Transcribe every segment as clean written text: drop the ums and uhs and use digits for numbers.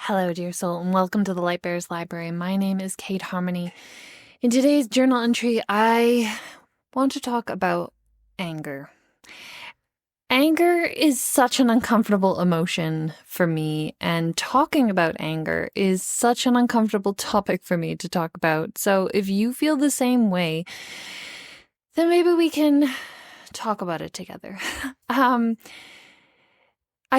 Hello, dear soul, and welcome to the Lightbearer's Library. My name is Kate Harmony. In today's journal entry, I want to talk about anger. Anger is such an uncomfortable emotion for me, and talking about anger is such an uncomfortable topic for me to talk about. So if you feel the same way, then maybe we can talk about it together. I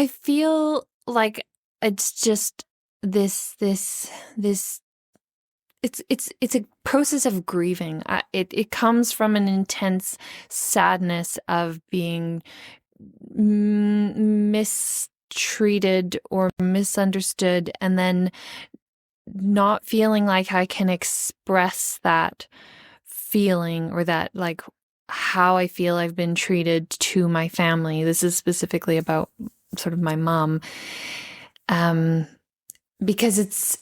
feel like it's just it's a process of grieving. It comes from an intense sadness of being mistreated or misunderstood, and then not feeling like I can express that feeling or that, like, how I feel I've been treated to my family. This is specifically about sort of my mom. Because it's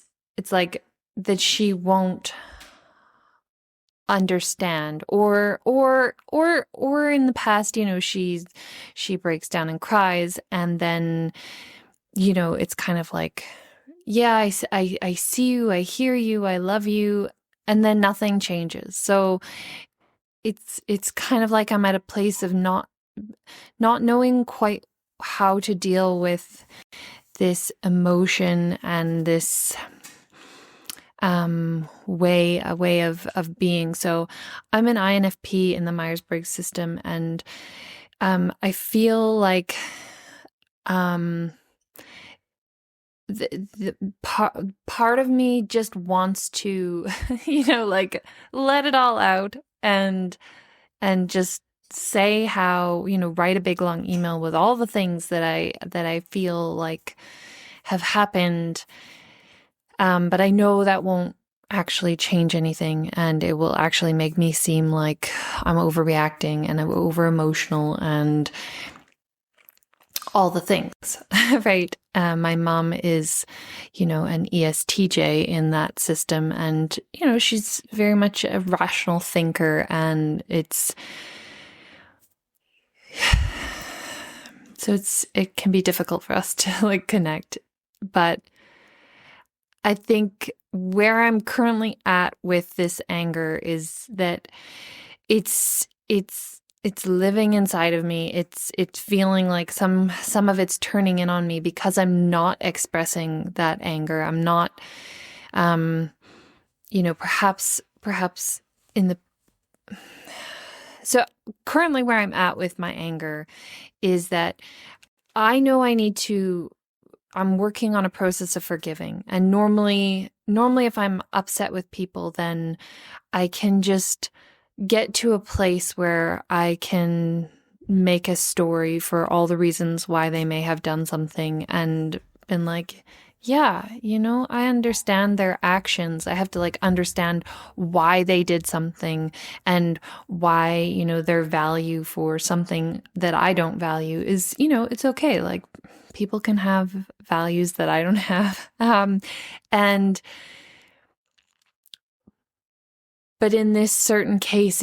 like that she won't understand, or in the past, she breaks down and cries, and then, it's kind of like, yeah, I see you, I hear you, I love you, and then nothing changes. So it's kind of like I'm at a place of not knowing quite how to deal with this emotion and this way of being. So I'm an INFP in the Myers-Briggs system, and I feel like the part of me just wants to like let it all out and just say how, write a big long email with all the things that I feel like have happened. But I know that won't actually change anything, and it will actually make me seem like I'm overreacting and I'm over emotional and all the things, right? My mom is, an ESTJ in that system, and, she's very much a rational thinker, and it can be difficult for us to like connect. But I think where I'm currently at with this anger is that it's living inside of me. It's feeling like some of it's turning in on me because I'm not expressing that anger. I'm not, perhaps in the. So currently where I'm at with my anger is that I know I'm working on a process of forgiving. And normally if I'm upset with people, then I can just get to a place where I can make a story for all the reasons why they may have done something, and been like, yeah, I understand their actions. I have to understand why they did something and why, their value for something that I don't value is, it's okay. Like, people can have values that I don't have. But in this certain case,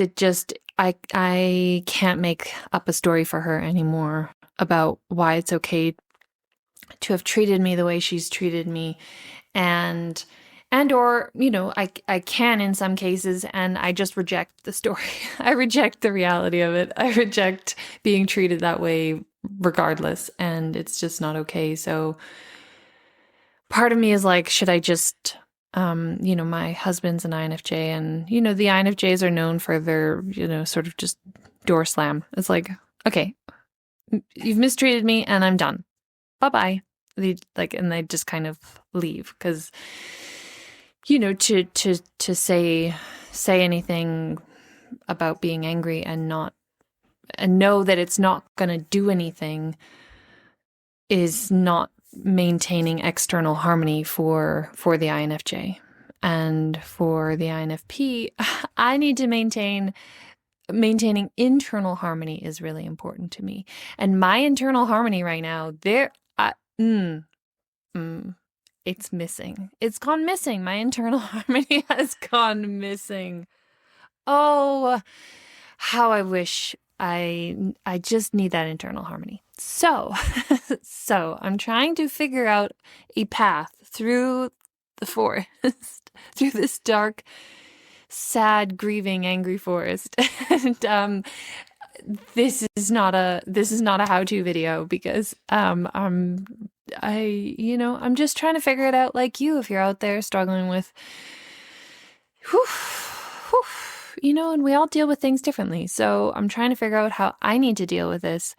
I can't make up a story for her anymore about why it's okay to have treated me the way she's treated me, or I can in some cases, and I just reject the story. I reject the reality of it. I reject being treated that way regardless, and it's just not okay. So part of me is like, should I just my husband's an INFJ, and the INFJs are known for their sort of just door slam. It's like, okay, you've mistreated me and I'm done, bye-bye. And they just kind of leave, because to say anything about being angry and know that it's not going to do anything is not maintaining external harmony for the INFJ. And for the INFP, I need to maintaining internal harmony is really important to me. And my internal harmony right now, it's missing. It's gone missing. My internal harmony has gone missing. Oh, how I wish I just need that internal harmony. So, so I'm trying to figure out a path through the forest, through this dark, sad, grieving, angry forest. And this is not a how-to video, because I'm just trying to figure it out, like you, if you're out there struggling with and we all deal with things differently. So I'm trying to figure out how I need to deal with this.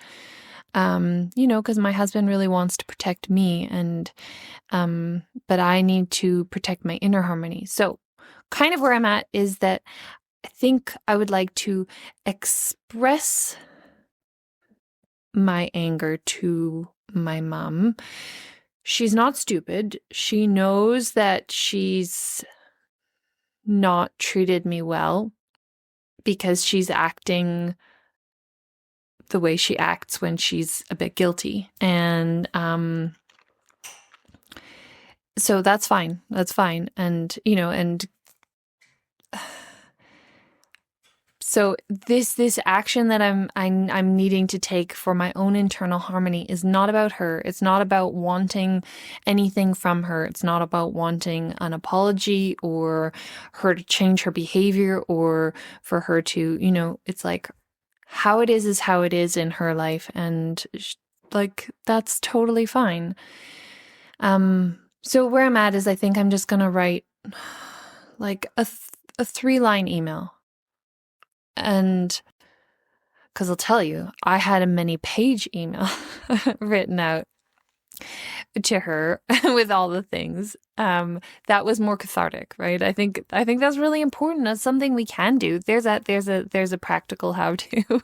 Because my husband really wants to protect me, and but I need to protect my inner harmony. So kind of where I'm at is that I think I would like to express my anger to my mom. She's not stupid. She knows that she's not treated me well because she's acting the way she acts when she's a bit guilty. And so that's fine. That's fine. And, so this action that I'm needing to take for my own internal harmony is not about her. It's not about wanting anything from her. It's not about wanting an apology or her to change her behavior or for her to, it's like how it is how it is in her life, and that's totally fine. So where I'm at is I think I'm just gonna write like a 3-line email. And because I'll tell you, I had a many-page email written out to her with all the things. That was more cathartic, right? I think that's really important. That's something we can do. There's a practical how to.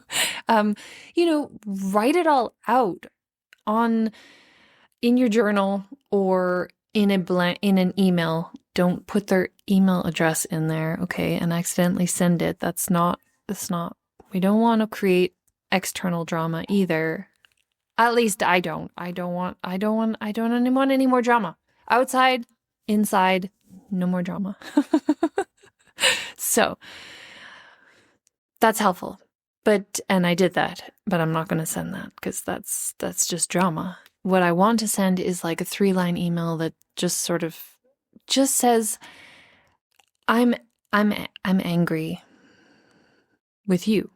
Write it all out in your journal or in an email. Don't put their email address in there, okay, and accidentally send it. That's not, we don't want to create external drama either. At least I don't. I don't want any more drama. Outside, inside, no more drama. So that's helpful. And I did that, but I'm not going to send that because that's just drama. What I want to send is like a 3-line email that just sort of just says, I'm angry with you.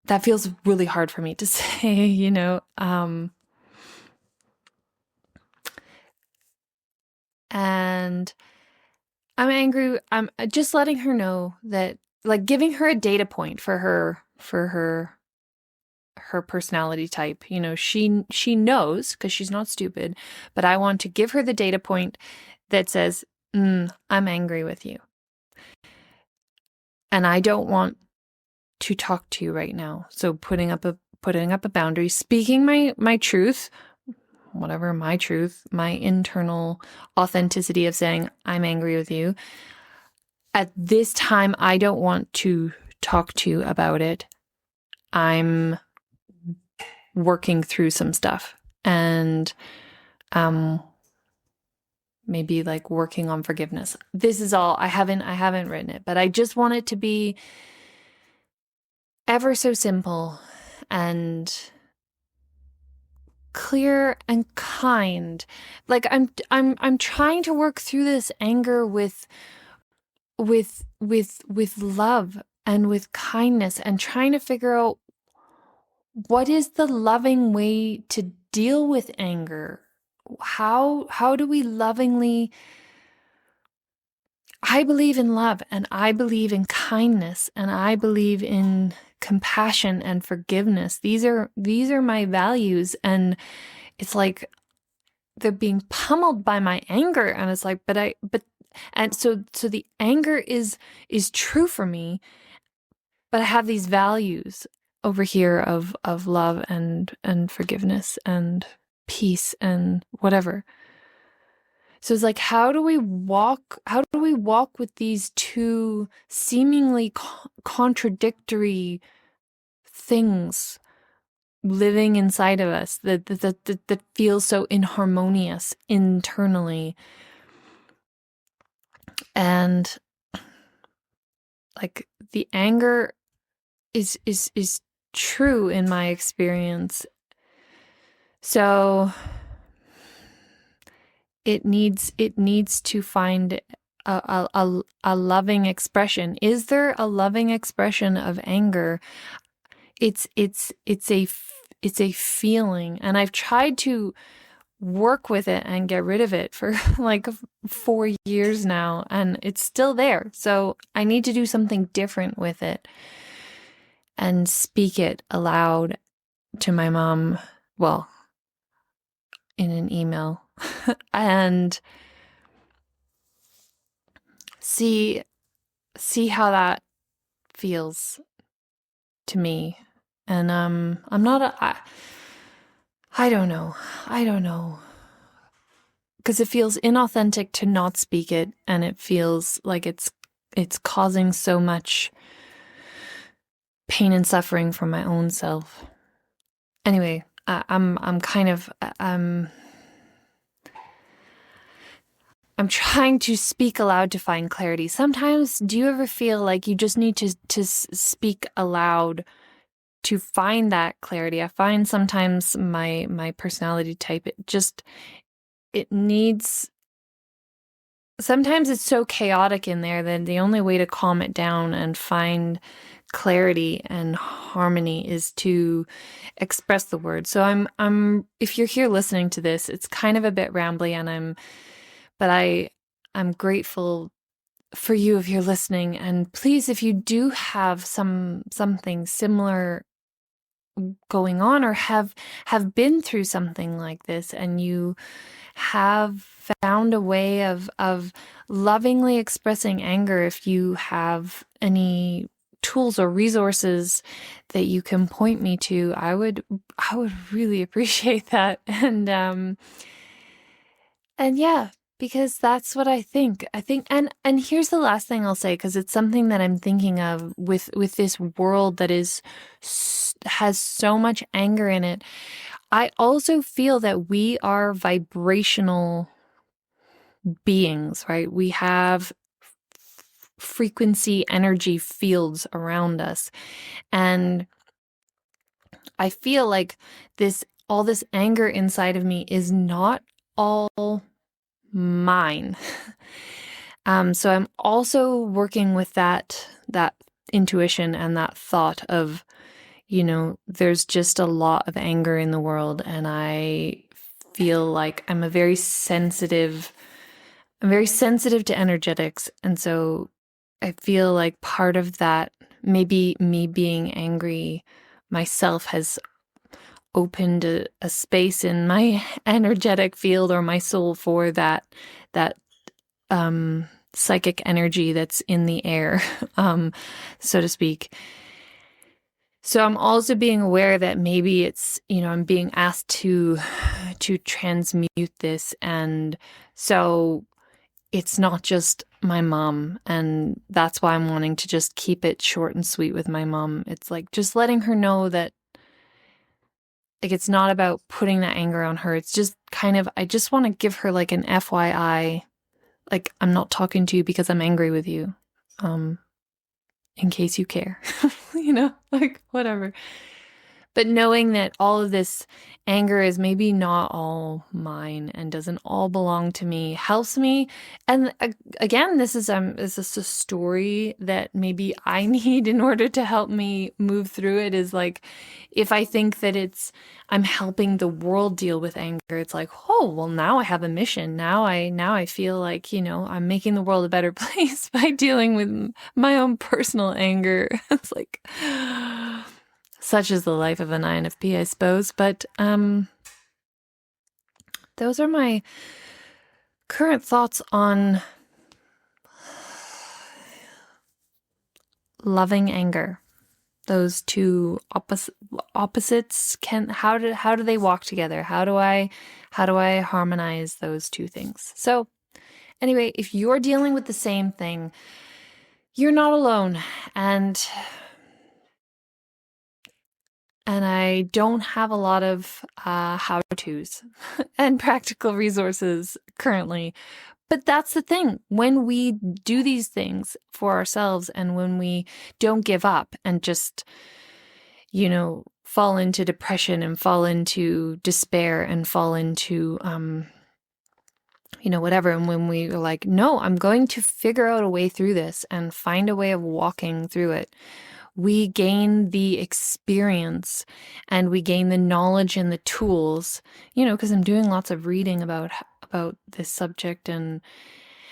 That feels really hard for me to say, and I'm angry. I'm just letting her know that, like, giving her a data point for her personality type. She knows because she's not stupid, but I want to give her the data point that says, I'm angry with you. And I don't want to talk to you right now. So putting up a boundary, speaking my truth, whatever my truth, my internal authenticity of saying, I'm angry with you. At this time, I don't want to talk to you about it. I'm working through some stuff and maybe like working on forgiveness. This is all. I haven't written it, but I just want it to be ever so simple and clear and kind. Like I'm trying to work through this anger with love and with kindness, and trying to figure out what is the loving way to deal with anger. How do we lovingly? I believe in love, and I believe in kindness, and I believe in compassion and forgiveness. These are my values, and it's like they're being pummeled by my anger, and it's like, and so the anger is true for me, but I have these values over here of love and forgiveness and peace and whatever. So it's like, how do we walk with these two seemingly contradictory things living inside of us that feels so inharmonious internally? And like the anger is true in my experience. So it needs to find a loving expression. Is there a loving expression of anger? It's a feeling, and I've tried to work with it and get rid of it for like 4 years now, and it's still there. So I need to do something different with it and speak it aloud to my mom, well, in an email, and see how that feels to me. And I'm not I don't know, because it feels inauthentic to not speak it, and it feels like it's causing so much pain and suffering for my own self. Anyway, I'm trying to speak aloud to find clarity. Sometimes, do you ever feel like you just need to speak aloud to find that clarity? I find sometimes my personality type, it needs, sometimes it's so chaotic in there that the only way to calm it down and find clarity and harmony is to express the words. So I'm if you're here listening to this, it's kind of a bit rambly, and I'm grateful for you if you're listening. And please, if you do have something similar going on, or have been through something like this, and you have found a way of lovingly expressing anger, if you have any tools or resources that you can point me to, I would really appreciate that. And yeah, because that's what I think. And here's the last thing I'll say, because it's something that I'm thinking of with this world that has so much anger in it. I also feel that we are vibrational beings, right? We have frequency energy fields around us. And I feel like all this anger inside of me is not all mine. So I'm also working with that intuition and that thought of, there's just a lot of anger in the world, and I feel like I'm very sensitive to energetics. And so I feel like part of that, maybe me being angry myself, has opened a space in my energetic field or my soul for that psychic energy that's in the air, so to speak. So I'm also being aware that maybe it's, I'm being asked to transmute this. And so it's not just my mom. And that's why I'm wanting to just keep it short and sweet with my mom. It's like just letting her know that, like, it's not about putting that anger on her. It's just kind of, I just want to give her like an FYI, like, I'm not talking to you because I'm angry with you. In case you care, like, whatever. But knowing that all of this anger is maybe not all mine and doesn't all belong to me helps me. And again, this is a story that maybe I need in order to help me move through it. Is like, if I think that I'm helping the world deal with anger, it's like, oh, well, now I have a mission. Now I feel like, I'm making the world a better place by dealing with my own personal anger. It's like, such is the life of an INFP, I suppose. But those are my current thoughts on loving anger. Those two opposites how do they walk together? How do I harmonize those two things? So anyway, if you're dealing with the same thing, you're not alone. And I don't have a lot of how-tos and practical resources currently, But that's the thing. When we do these things for ourselves and when we don't give up and just, fall into depression and fall into despair and fall into, whatever. And when we are like, no, I'm going to figure out a way through this and find a way of walking through it, we gain the experience and we gain the knowledge and the tools, because I'm doing lots of reading about this subject, and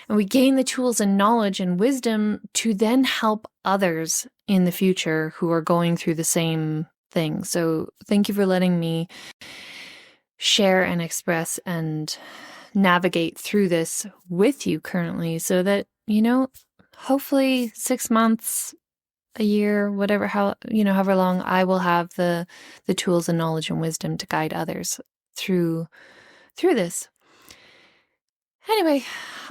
we gain the tools and knowledge and wisdom to then help others in the future who are going through the same thing. So thank you for letting me share and express and navigate through this with you currently, so that, hopefully 6 months, a year, whatever, however long, I will have the tools and knowledge and wisdom to guide others through this. Anyway,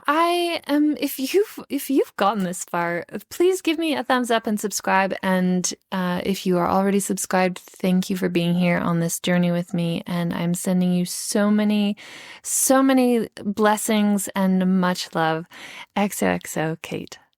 if you've gotten this far, please give me a thumbs up and subscribe. And if you are already subscribed, thank you for being here on this journey with me. And I'm sending you so many blessings and much love. XOXO, Kate.